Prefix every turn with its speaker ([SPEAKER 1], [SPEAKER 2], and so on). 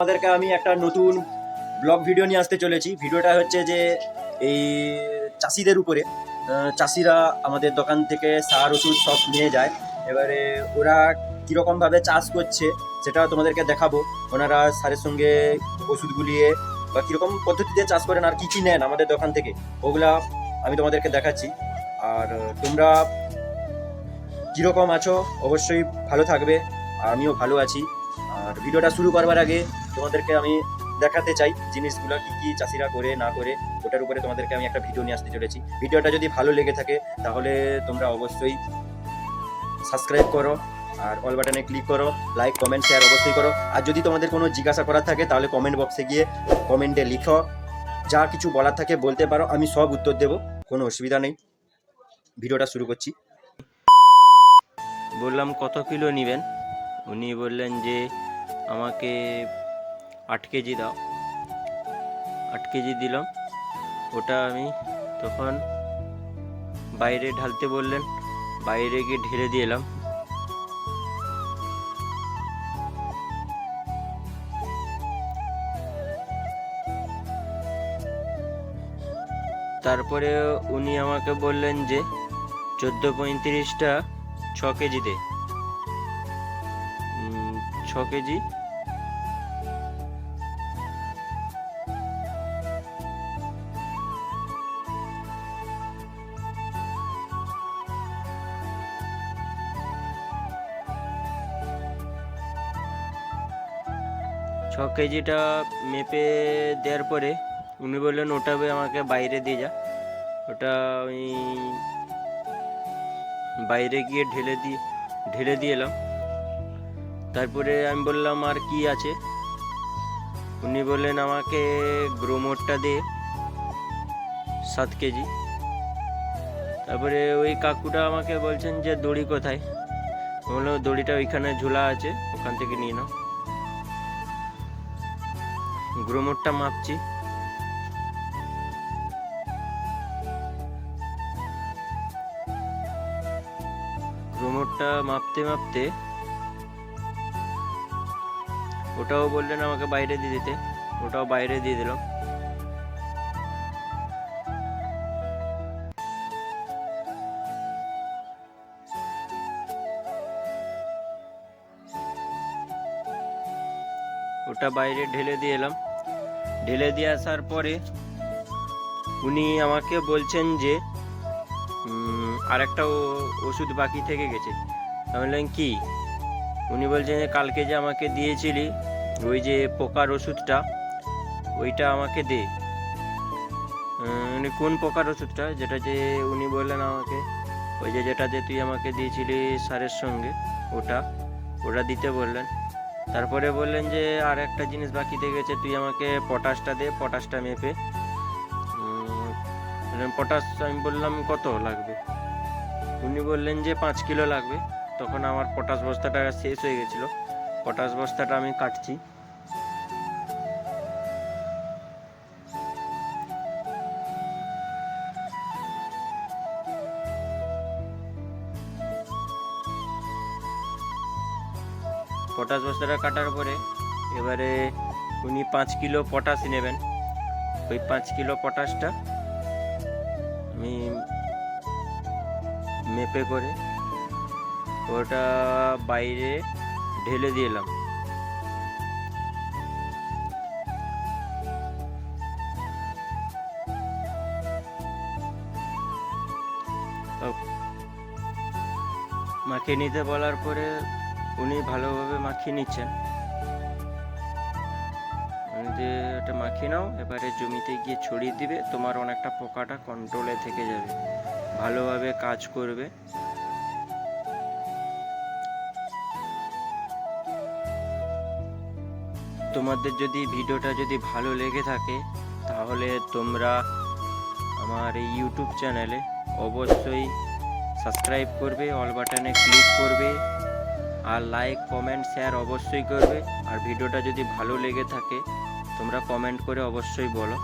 [SPEAKER 1] আপনাদেরকে আমি একটা নতুন ব্লগ ভিডিও নিয়ে আসতে চলেছি। ভিডিওটা হচ্ছে যে এই চাষিদের উপরে। চাষিরা আমাদের দোকান থেকে সার ওষুধ সব নিয়ে যায়, এবারে ওরা কীরকমভাবে চাষ করছে সেটাও তোমাদেরকে দেখাবো। ওনারা সারের সঙ্গে ওষুধ গুলিয়ে বা কীরকম পদ্ধতিতে চাষ করেন আর কী কী নেন আমাদের দোকান থেকে, ওগুলা আমি তোমাদেরকে দেখাচ্ছি। আর তোমরা কীরকম আছো অবশ্যই ভালো থাকবে, আমিও ভালো আছি। আর ভিডিওটা শুরু করবার আগে তোমাদেরকে আমি দেখাতে চাই জিনিসগুলো কী কী চাষিরা করে না করে, ওটার উপরে তোমাদেরকে আমি একটা ভিডিও নিয়ে আসতে চলেছি। ভিডিওটা যদি ভালো লেগে থাকে তাহলে তোমরা অবশ্যই সাবস্ক্রাইব করো আর অল বাটনে ক্লিক করো, লাইক কমেন্ট শেয়ার অবশ্যই করো। আর যদি তোমাদের কোনো জিজ্ঞাসা করার থাকে তাহলে কমেন্ট বক্সে গিয়ে কমেন্টে লিখো, যা কিছু বলার থাকে বলতে পারো, আমি সব উত্তর দেবো, কোনো অসুবিধা নেই। ভিডিওটা শুরু করছি।
[SPEAKER 2] বললাম কত কিলো নেবেন, উনি বললেন যে আমাকে 8 কেজি দাও। 8 কেজি দিলাম। ওটা আমি তখন বাইরে ঢালতে বললেন, বাইরে গিয়ে ঢেলে দিয়ে এলাম। তারপরে উনি আমাকে বললেন যে 1435টা 6 কেজি দে। 6 কেজি। ছ কেজিটা মেপে দেওয়ার পরে উনি বললেন ওটা আমাকে বাইরে দিয়ে যা। ওটা আমি বাইরে গিয়ে ঢেলে দিয়ে এলাম। তারপরে আমি বললাম আর কি আছে। উনি বললেন আমাকে গ্রোমোরটা দে 7 কেজি। তারপরে ওই কাকুটা আমাকে বলছেন যে দড়ি কোথায়। বললাম দড়িটা ওইখানে ঝোলা আছে, ওখান থেকে নিয়ে নাও। গ্রোমোরটা মাপছি। গ্রোমোরটা মাপতে মাপতে ওটাও বললেন আমাকে বাইরে দিয়ে দিতে, ওটাও বাইরে দিয়ে দিলাম। ওটা বাইরে ঢেলে দিয়ে এলাম। ঢেলে দিয়ে আসার পরে উনি আমাকে বলছেন যে আর একটা ওষুধ বাকি থেকে গেছে। আমি বললাম কি? উনি বলছেন যে কালকে যে আমাকে দিয়েছিলি ওই যে পোকার ওষুধটা, ওইটা আমাকে দে। উনি কোন পোকার ওষুধটা? যেটা যে উনি বললেন আমাকে ওই যে যেটা যে তুই আমাকে দিয়েছিলি সারের সঙ্গে, ওটা দিতে বললেন। তারপরে বললেন যে আর একটা জিনিস বাকি থেকে গেছে, তুই আমাকে পটাশটা দে, পটাশটা মেপে। পটাশ আমি বললাম কত লাগবে। উনি বললেন যে 5 কিলো লাগবে। তখন আমার পটাশ বস্তাটা শেষ হয়ে গেছিলো। পটাশ বস্তাটা আমি কাটছি। পটাশ বস্তাটা কাটার পরে এবারে উনি 5 কিলো পটাশ নেবেন। ওই 5 কিলো পটাশটা আমি মেপে করে ওটা বাইরে ঢেলে দিয়ে এলাম। মাখিয়ে নিতে বলার পরে উনি ভালোভাবে মাখিয়ে নিচ্ছেন। যে এটা মাখিয়ে নাও, এবারে জমিতে গিয়ে ছড়িয়ে দিবে, তোমার অনেকটা পোকাটা কন্ট্রোলে থেকে যাবে, ভালোভাবে কাজ করবে। তোমাদের যদি ভিডিওটা যদি ভালো লেগে থাকে তাহলে তোমরা আমার এই ইউটিউব চ্যানেলে অবশ্যই সাবস্ক্রাইব করবে, অল বাটনে ক্লিক করবে, আর লাইক কমেন্ট শেয়ার অবশ্যই করবে। আর ভিডিওটা যদি ভালো লেগে থাকে তোমরা কমেন্ট করে অবশ্যই বলো।